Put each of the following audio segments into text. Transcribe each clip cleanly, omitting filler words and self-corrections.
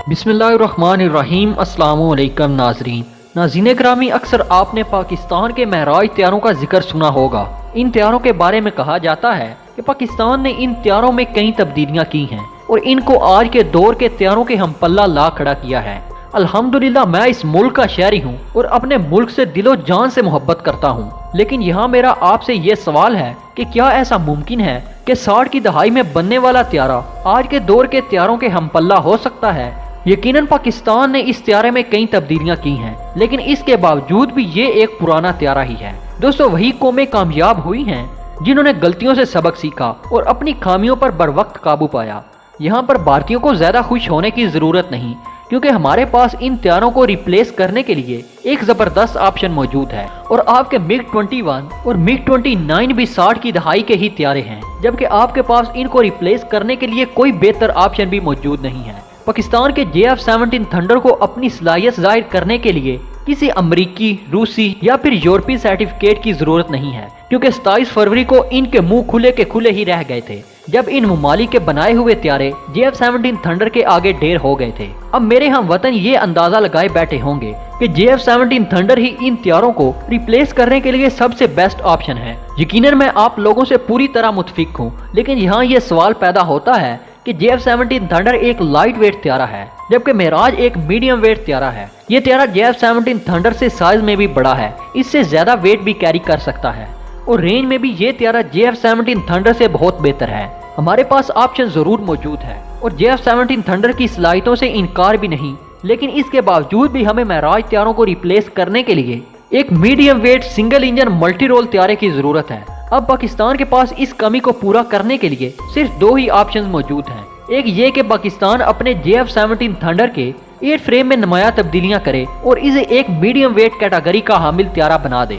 बिस्मिल्लाहिर्रहमानिर्रहीम। अस्सलाम वालेकुम नाज़रीन ग्रामी, अक्सर आपने पाकिस्तान के महराज तैयारों का जिक्र सुना होगा। इन तैयारों के बारे में कहा जाता है कि पाकिस्तान ने इन तैयारों में कई तब्दीलियां की हैं और इनको आज के दौर के तैयारों के हम पल्ला ला खड़ा किया है। अल्हम्दुलिल्लाह, मैं इस मुल्क का शहरी हूँ और अपने मुल्क से दिलो जान से मोहब्बत करता हूँ। लेकिन यहाँ मेरा आपसे ये सवाल है कि क्या ऐसा मुमकिन है कि 60 की दहाई में बनने वाला त्यारा आज के दौर के त्यारों के हम पल्ला हो सकता है? यकीनन पाकिस्तान ने इस त्यारे में कई तब्दीलियां की हैं, लेकिन इसके बावजूद भी ये एक पुराना त्यारा ही है। दोस्तों, वही कौमें कामयाब हुई हैं जिन्होंने गलतियों से सबक सीखा और अपनी खामियों पर बर वक्त काबू पाया। यहाँ पर भारतीयों को ज्यादा खुश होने की जरूरत नहीं, क्योंकि हमारे पास इन त्यारों को रिप्लेस करने के लिए एक जबरदस्त ऑप्शन मौजूद है और आपके MiG-21 और MiG-29 भी 60 की दहाई के ही त्यारे हैं, जबकि आपके पास इनको रिप्लेस करने के लिए कोई बेहतर ऑप्शन भी मौजूद नहीं है। पाकिस्तान के JF-17 थंडर को अपनी सलाहियत जाहिर करने के लिए किसी अमरीकी, रूसी या फिर यूरोपीय सर्टिफिकेट की जरूरत नहीं है, क्योंकि 27 फरवरी को इनके मुंह खुले के खुले ही रह गए थे जब इन ममालिक के बनाए हुए त्यारे JF-17 थंडर के आगे ढेर हो गए थे। अब मेरे हम वतन ये अंदाजा लगाए बैठे होंगे कि JF-17 थंडर ही इन त्यारों को रिप्लेस करने के लिए सबसे बेस्ट ऑप्शन है। यकीनन मैं आप लोगों से पूरी तरह मुतफिक हूँ, लेकिन यहाँ ये सवाल पैदा होता है कि JF-17 थंडर एक लाइट वेट त्यारा है, जबकि मेराज एक मीडियम वेट त्यारा है। ये त्यारा JF-17 थंडर से साइज में भी बड़ा है, इससे ज्यादा वेट भी कैरी कर सकता है और रेंज में भी ये त्यारा JF-17 थंडर से बहुत बेहतर है। हमारे पास ऑप्शन जरूर मौजूद है और JF-17 थंडर की सलाहियतों से इनकार भी नहीं, लेकिन इसके बावजूद भी हमें मेराज त्यारों को रिप्लेस करने के लिए एक medium weight single engine multi role त्यारे की जरूरत है। अब पाकिस्तान के पास इस कमी को पूरा करने के लिए सिर्फ दो ही ऑप्शंस मौजूद हैं। एक ये कि पाकिस्तान अपने JF-17 थंडर के एयर फ्रेम में नुमाया तब्दीलियां करे और इसे एक मीडियम वेट कैटेगरी का हामिल त्यारा बना दे,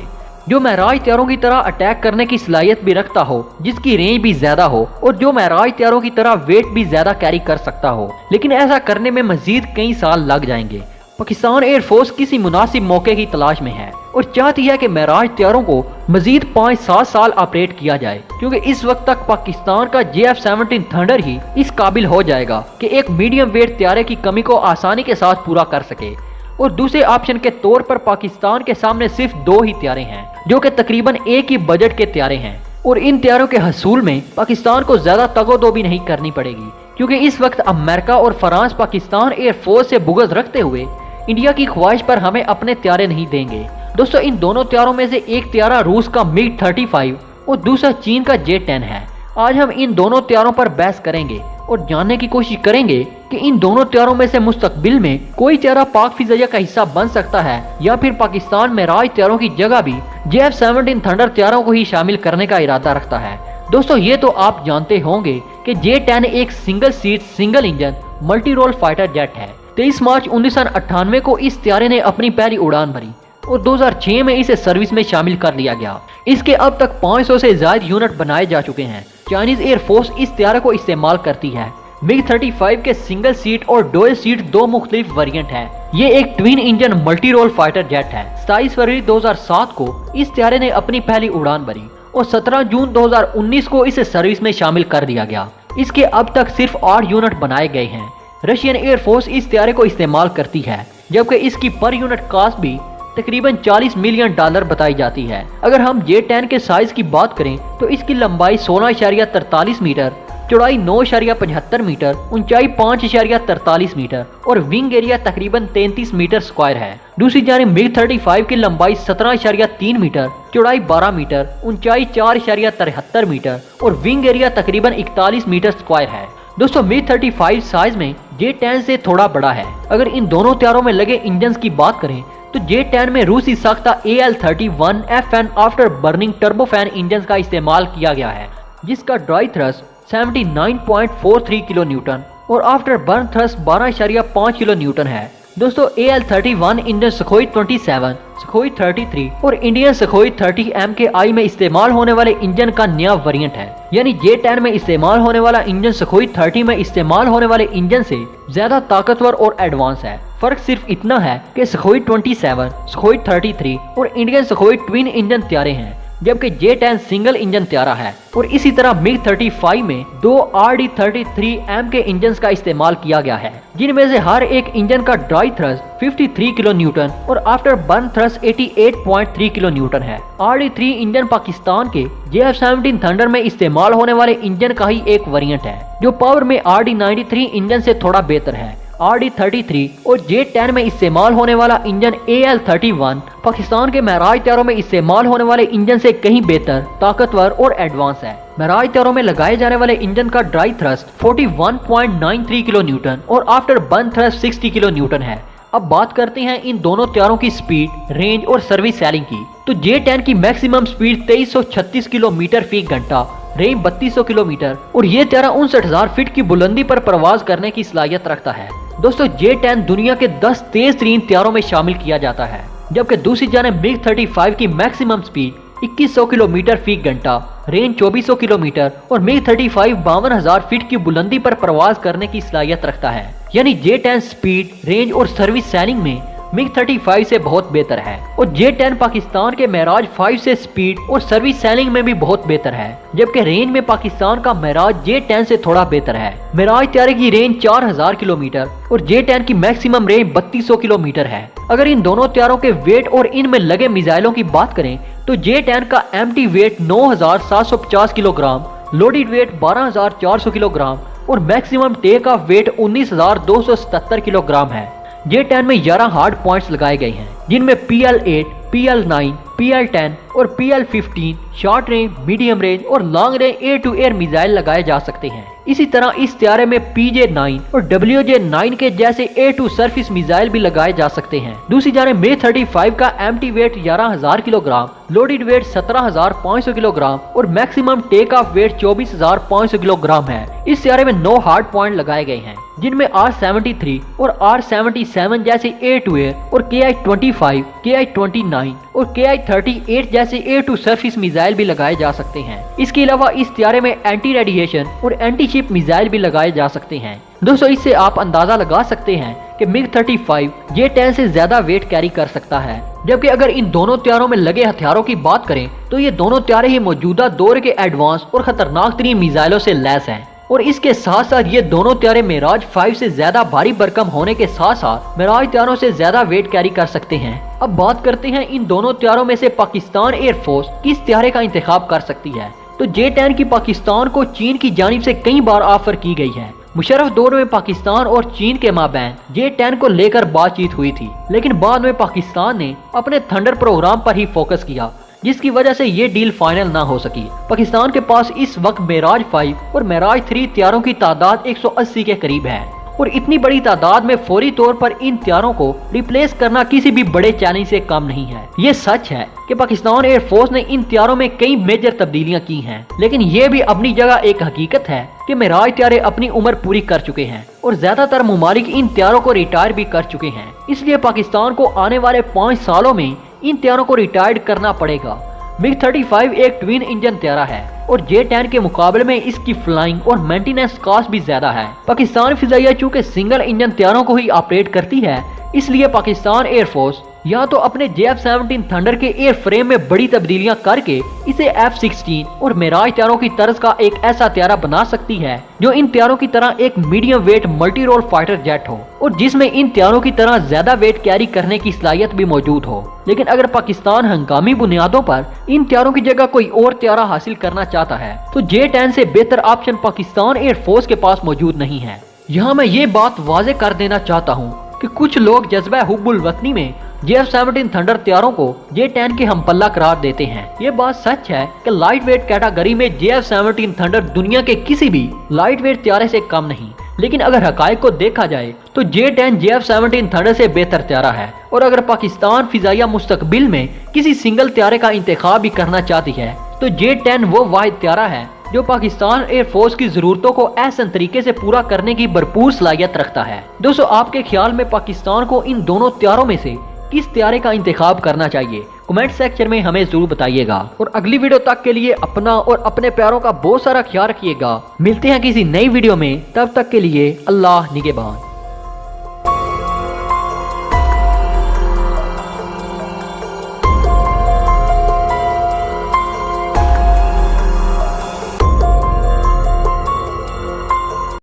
जो महराज त्यारों की तरह अटैक करने की सलाहियत भी रखता हो, जिसकी रेंज भी ज्यादा हो और जो महराज त्यारों की तरह वेट भी ज्यादा कैरी कर सकता हो। लेकिन ऐसा करने में मजीद कई साल लग जाएंगे। पाकिस्तान एयरफोर्स किसी मुनासिब मौके की तलाश में है और चाहती है कि महराज त्यारों को मजीद 5-7 साल ऑपरेट किया जाए, क्योंकि इस वक्त तक पाकिस्तान का JF-17 थंडर ही इस काबिल हो जाएगा कि एक मीडियम वेट त्यारे की कमी को आसानी के साथ पूरा कर सके। और दूसरे ऑप्शन के तौर पर पाकिस्तान के सामने सिर्फ दो ही त्यारे हैं, जो कि तकरीबन एक ही बजट के त्यारे हैं और इन त्यारों के हसूल में पाकिस्तान को ज्यादा तगोदो भी नहीं करनी पड़ेगी, क्योंकि इस वक्त अमेरिका और फ्रांस पाकिस्तान एयरफोर्स से बुग़्ज़ रखते हुए इंडिया की ख्वाहिश पर हमें अपने त्यारे नहीं देंगे। दोस्तों, इन दोनों त्यारों में से एक त्यारा रूस का MiG-35 और दूसरा चीन का J-10 है। आज हम इन दोनों त्यारों पर बहस करेंगे और जानने की कोशिश करेंगे कि इन दोनों त्यारों में से मुस्तकबिल में कोई त्यारा पाक फिज़ाइया का हिस्सा बन सकता है या फिर पाकिस्तान मेराज त्यारों की जगह भी JF-17 थंडर त्यारों को ही शामिल करने का इरादा रखता है। दोस्तों, ये तो आप जानते होंगे कि J-10 एक single seat single engine multi role fighter jet है। 23 मार्च 1998 को इस त्यारे ने अपनी पहली उड़ान भरी और 2006 में इसे सर्विस में शामिल कर लिया गया। इसके अब तक 500 से ज्यादा यूनिट बनाए जा चुके हैं। चाइनीज एयरफोर्स इस त्यारे को इस्तेमाल करती है। MiG-35 के सिंगल सीट और डुअल सीट दो मुख्तलिफ वेरिएंट है। ये एक twin engine multi role fighter jet है। 27 फरवरी 2007 को इस त्यारे ने अपनी पहली उड़ान भरी और 17 जून 2019 को इसे सर्विस में शामिल कर दिया गया। इसके अब तक सिर्फ 8 यूनिट बनाए गए हैं। रशियन एयरफोर्स इस त्यारे को इस्तेमाल करती है, जबकि इसकी पर यूनिट कास्ट भी तकरीबन $40 मिलियन बताई जाती है। अगर हम J-10 के साइज की बात करें तो इसकी लंबाई 16.43 मीटर, चौड़ाई 9.75 मीटर, ऊंचाई 5.43 मीटर और विंग एरिया तकरीबन 33 मीटर स्क्वायर है। दूसरी जानिब MiG-35 की लंबाई 17.3 मीटर, चौड़ाई 12 मीटर, ऊंचाई 4.73 मीटर और विंग एरिया तकरीबन 41 मीटर स्क्वायर है। दोस्तों, MiG-35 साइज में J-10 से थोड़ा बड़ा है। अगर इन दोनों त्यारों में लगे इंजन की बात करें तो J-10 में रूसी साख्ता AL-31 FN after burning turbofan engine का इस्तेमाल किया गया है, जिसका ड्राई थ्रस्ट 79.43 किलो न्यूटन और after burn thrust 12.5 kilo Newton है। दोस्तों, AL-31 इंजन सुखोई 27, सुखोई 33 और इंडियन सुखोई 30 MKI में इस्तेमाल होने वाले इंजन का नया वेरिएंट है। यानी J-10 में इस्तेमाल होने वाला इंजन सुखोई 30 में इस्तेमाल होने वाले इंजन से ज्यादा ताकतवर और एडवांस है। फर्क सिर्फ इतना है कि सुखोई 27, सुखोई 33 और इंडियन सुखोई ट्विन इंजन त्यारे हैं, जबकि J-10 सिंगल इंजन त्यारा है। और इसी तरह MiG-35 में 2 RD-33M के इंजन का इस्तेमाल किया गया है, जिनमें से हर एक इंजन का ड्राई थ्रस्ट 53 किलो न्यूटन और after burn thrust 88.3 kilo Newton है। RD-3 इंजन पाकिस्तान के JF-17 थंडर में इस्तेमाल होने वाले इंजन का ही एक वेरिएंट है, जो पावर में RD-93 इंजन से थोड़ा बेहतर है। RD-33 और J-10 में इस्तेमाल होने वाला इंजन AL-31 पाकिस्तान के महराज त्यारों में इस्तेमाल होने वाले इंजन से कहीं बेहतर, ताकतवर और एडवांस है। महराज त्यारों में लगाए जाने वाले इंजन का ड्राई थ्रस्ट 41.93 किलो न्यूटन और after burn thrust 60 kilo Newton है। अब बात करते हैं इन दोनों त्यारों की स्पीड, रेंज और सर्विस सेलिंग की। तो J-10 की मैक्सिमम स्पीड 2336 किलोमीटर फी घंटा, रेंज 3200 किलोमीटर और ये त्यारा 59,000 फीट की बुलंदी पर प्रवास करने की सलाहियत रखता है। दोस्तों, J-10 दुनिया के 10 तेज तरीन त्यारों में शामिल किया जाता है, जबकि दूसरी जानिब MiG-35 की मैक्सिमम स्पीड 2100 किलोमीटर फी घंटा, रेंज 2400 किलोमीटर और MiG-35 52,000 फीट की बुलंदी पर प्रवास करने की सलाहियत रखता है। यानी J-10 स्पीड, रेंज और सर्विस सेलिंग में MiG-35 से बहुत बेहतर है और J-10 पाकिस्तान के महराज 5 से स्पीड और सर्विस सेलिंग में भी बहुत बेहतर है, जबकि रेंज में पाकिस्तान का महराज J-10 से थोड़ा बेहतर है। महराज त्यारे की रेंज 4000 किलोमीटर और J-10 की मैक्सिमम रेंज 3200 किलोमीटर है। अगर इन दोनों त्यारों के वेट और इनमें लगे मिसाइलों की बात करें तो J-10 का empty weight 9750 kilogram, loaded weight 12400 kilogram और maximum take off weight 19277 kilogram है। J-10 में 11 हार्ड पॉइंट्स लगाए गए हैं, जिनमें PL-8, PL-9, PL-10 और PL-15 short range, medium range और long range air to air missile लगाए जा सकते हैं। इसी तरह इस त्यारे में PJ-9 और WJ-9 के जैसे एयर टू सरफेस मिसाइल भी लगाए जा सकते हैं। दूसरी जानिब MiG-35 का empty weight 11000 kilogram, loaded weight 17500 kilogram और maximum take off weight 24500 kilogram है। इस त्यारे में 9 हार्ड पॉइंट लगाए गए हैं, जिनमें R-73 और R-77 जैसे एयर टू एयर और KI-25, KI-29 और KI-38 जैसे एयर टू सरफेस मिसाइल भी लगाए जा सकते हैं। इसके अलावा इस त्यारे में एंटी रेडिएशन और एंटी शिप मिसाइल भी लगाए जा सकते हैं। दोस्तों, इससे आप अंदाजा लगा सकते हैं कि MiG-35 J-10 से ज्यादा वेट कैरी कर सकता है। जबकि अगर इन दोनों त्यारों में लगे हथियारों की बात करें तो ये दोनों त्यारे ही मौजूदा दौर के एडवांस और खतरनाक तरीन मिसाइलों से लैस हैं। और इसके साथ साथ ये दोनों त्यारे मिराज 5 से ज्यादा भारी भरकम होने के साथ साथ मिराज त्यारों से ज्यादा वेट कैरी कर सकते हैं। अब बात करते हैं इन दोनों त्यारों में से पाकिस्तान एयरफोर्स किस त्यारे का इंतखाब कर सकती है। तो J-10 की पाकिस्तान को चीन की जानिब से कई बार ऑफर की गई है। मुशर्रफ दौर में पाकिस्तान और चीन के माबैन J-10 को लेकर बातचीत हुई थी, लेकिन बाद में पाकिस्तान ने अपने थंडर प्रोग्राम पर ही फोकस किया, जिसकी वजह से ये डील फाइनल ना हो सकी। पाकिस्तान के पास इस वक्त मिराज 5 और मिराज 3 त्यारों की तादाद 180 के करीब है और इतनी बड़ी तादाद में फौरी तौर पर इन त्यारों को रिप्लेस करना किसी भी बड़े चैलेंज से कम नहीं है। ये सच है कि पाकिस्तान एयरफोर्स ने इन त्यारों में कई मेजर तब्दीलियां की हैं, लेकिन ये भी अपनी जगह एक हकीकत है कि मिराज त्यारे अपनी उम्र पूरी कर चुके हैं और ज्यादातर ममालिक इन त्यारों को रिटायर भी कर चुके हैं। इसलिए पाकिस्तान को आने वाले 5 सालों में इन त्यारों को रिटायर्ड करना पड़ेगा। MiG-35 एक ट्विन इंजन त्यारा है और J-10 के मुकाबले में इसकी फ्लाइंग और मेंटेनेंस कॉस्ट भी ज्यादा है। पाकिस्तान फिजाइया चूंकि सिंगल इंजन त्यारों को ही ऑपरेट करती है, इसलिए पाकिस्तान एयरफोर्स या तो अपने JF-17 थंडर के एयर फ्रेम में बड़ी तब्दीलियां करके इसे F-16 और मिराज त्यारों की तर्ज का एक ऐसा त्यारा बना सकती है जो इन त्यारों की तरह एक medium weight multi role fighter jet हो और जिसमें इन त्यारों की तरह ज्यादा वेट कैरी करने की सलाहियत भी मौजूद हो। लेकिन अगर पाकिस्तान हंगामी बुनियादों पर इन त्यारों की जगह कोई और त्यारा हासिल करना चाहता है तो J-10 से बेहतर ऑप्शन पाकिस्तान एयरफोर्स के पास मौजूद नहीं है। यहाँ मैं ये बात वाजे कर देना चाहता हूँ कि कुछ लोग जज्बा हुब्बुल वतनी में JF-17 थंडर त्यारों को J-10 के हमपल्ला करार देते हैं। ये बात सच है कि लाइट वेट कैटेगरी में JF-17 थंडर दुनिया के किसी भी लाइट वेट त्यारे से कम नहीं, लेकिन अगर हकायक को देखा जाए तो J-10 JF-17 थंडर से बेहतर त्यारा है। और अगर पाकिस्तान फिजाइया मुस्तकबिल में किसी सिंगल त्यारे का इंतखाब भी करना चाहती है तो J-10 वो वाहिद त्यारा है जो पाकिस्तान एयरफोर्स की जरूरतों को एहसन तरीके से पूरा करने की भरपूर सलाहियत रखता है। दोस्तों, आपके ख्याल में पाकिस्तान को इन दोनों त्यारों में से किस त्यारे का इंतखाब करना चाहिए? कमेंट सेक्शन में हमें जरूर बताइएगा और अगली वीडियो तक के लिए अपना और अपने प्यारों का बहुत सारा ख्याल रखिएगा। मिलते हैं किसी नई वीडियो में, तब तक के लिए अल्लाह निगहबान।